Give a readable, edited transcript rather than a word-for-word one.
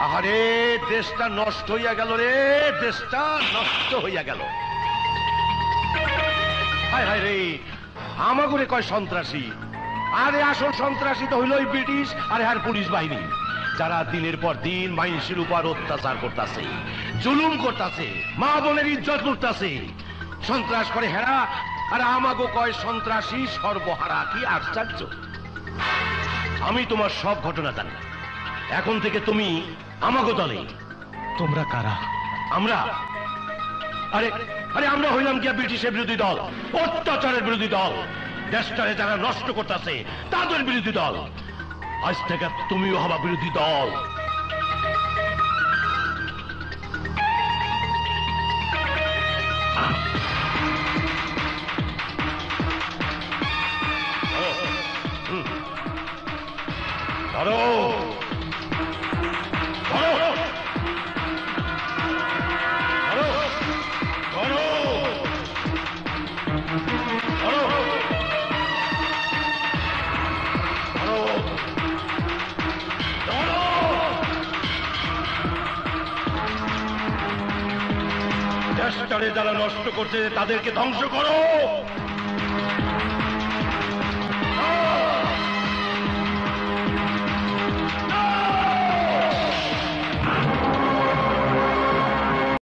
আরে দেশটা নষ্ট হইয়া গেল রে, দেশটা নষ্ট হইয়া গেল। হায় হায় রে, আমাগুরে কয় সন্ত্রাসী, আরে আসল সন্ত্রাসী তো হইল ব্রিটিশ আর আর পুলিশ বাহিনী, যারা দিনের পর দিন মানুষের উপর অত্যাচার করতেছে, জুলুম করতেছে, মা বোনের ইজ্জত করতেছে, সন্ত্রাস করে হেরা, আর আমাগো কয় সন্ত্রাসী সর্বহারা। কি আশ্চর্য! আমি তোমার সব ঘটনা জানি, এখন থেকে তুমি আমাগো দলে। তোমরা কারা? আমরা আরে আরে আমরা হইলাম কি ব্রিটিশের বিরোধী দল, অত্যাচারের বিরোধী দল, দেশটারে যারা নষ্ট করতেছে তাদের বিরোধী দল। আজ থেকে তুমিও হবা বিরোধী দল। ধরো দেশটারে যারা নষ্ট করছে তাদেরকে ধ্বংস করো।